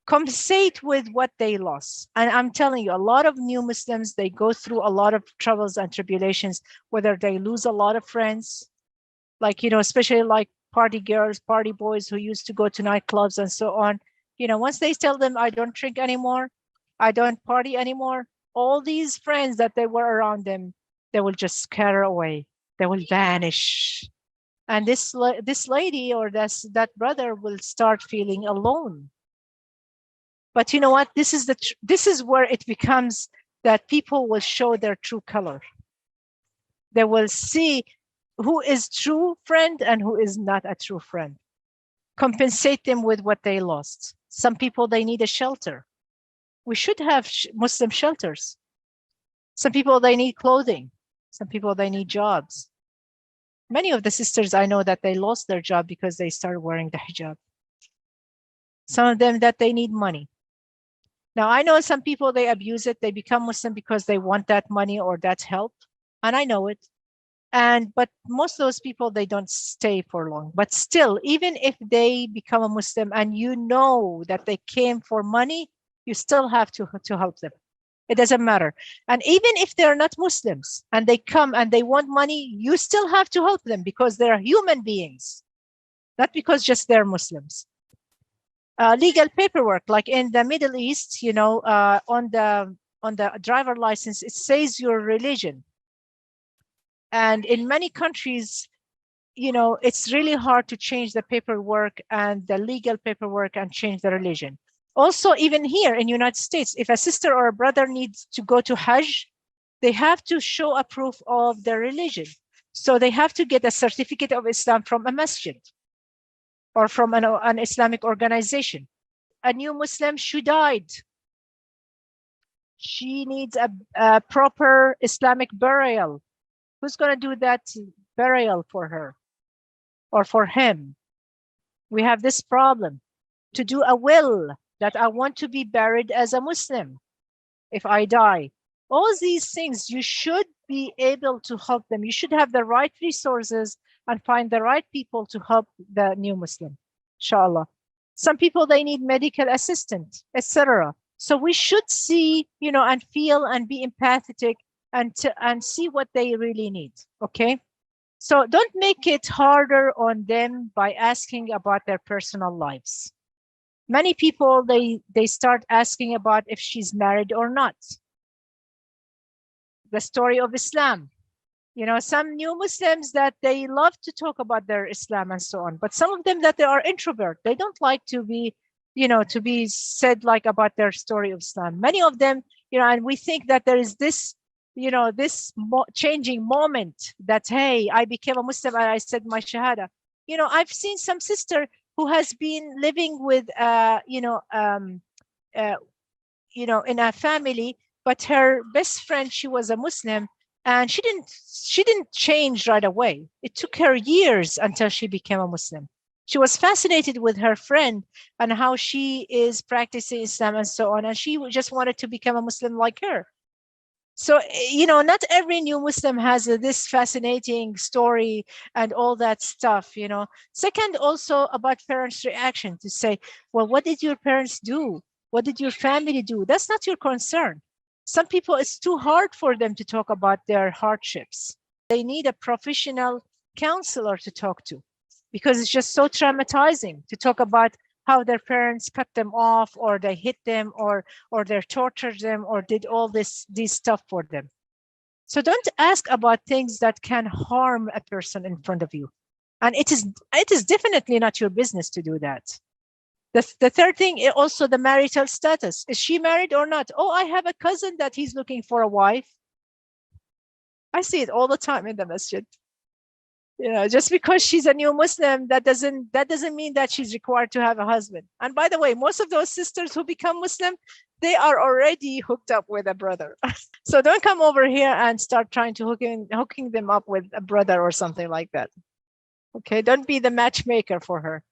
compensate with what they lost. And I'm telling you, a lot of new Muslims, they go through a lot of troubles and tribulations, whether they lose a lot of friends, like, especially like party girls, party boys who used to go to nightclubs and so on. Once they tell them, I don't drink anymore, I don't party anymore, all these friends that they were around them, they will just scatter away. They will vanish. And this lady or that brother will start feeling alone. But you know what? This is where it becomes that people will show their true color. They will see who is true friend and who is not a true friend. Compensate them with what they lost. Some people, they need a shelter. We should have Muslim shelters. Some people, they need clothing. Some people, they need jobs. Many of the sisters I know that they lost their job because they started wearing the hijab. Some of them that they need money. Now, I know some people, they abuse it. They become Muslim because they want that money or that help. And I know it. But most of those people, they don't stay for long. But still, even if they become a Muslim and you know that they came for money, you still have to help them. It doesn't matter. And even if they're not Muslims and they come and they want money, you still have to help them because they're human beings, not because just they're Muslims. Legal paperwork, like in the Middle East, on the driver license, it says your religion. And in many countries, it's really hard to change the paperwork and the legal paperwork and change the religion. Also, even here in the United States, if a sister or a brother needs to go to Hajj, they have to show a proof of their religion. So they have to get a certificate of Islam from a masjid or from an Islamic organization. A new Muslim, she died. She needs a proper Islamic burial. Who's going to do that burial for her or for him? We have this problem. To do a will, that I want to be buried as a Muslim if I die. All these things, you should be able to help them. You should have the right resources and find the right people to help the new Muslim, inshallah. Some people, they need medical assistance, etc. So we should see, and feel and be empathetic and see what they really need, okay? So don't make it harder on them by asking about their personal lives. Many people, they start asking about if she's married or not. The story of Islam. Some new Muslims that they love to talk about their Islam and so on, but some of them that they are introvert, they don't like to be, to be said like about their story of Islam. Many of them, and we think that there is this, this changing moment that, hey, I became a Muslim and I said my Shahada. I've seen some sister who has been living with, in a family, but her best friend, she was a Muslim, and she didn't change right away. It took her years until she became a Muslim. She was fascinated with her friend and how she is practicing Islam and so on, and she just wanted to become a Muslim like her. So, not every new Muslim has this fascinating story and all that stuff, Second, also about parents' reaction to say, well, what did your parents do? What did your family do? That's not your concern. Some people, it's too hard for them to talk about their hardships. They need a professional counselor to talk to because it's just so traumatizing to talk about how their parents cut them off, or they hit them, or they tortured them, or did all these stuff for them. So don't ask about things that can harm a person in front of you. And it is definitely not your business to do that. The third thing, also the marital status. Is she married or not? Oh, I have a cousin that he's looking for a wife. I see it all the time in the masjid. Just because she's a new Muslim, that doesn't mean that she's required to have a husband. And by the way, most of those sisters who become Muslim, they are already hooked up with a brother. So don't come over here and start trying to hooking them up with a brother or something like that. Okay, don't be the matchmaker for her.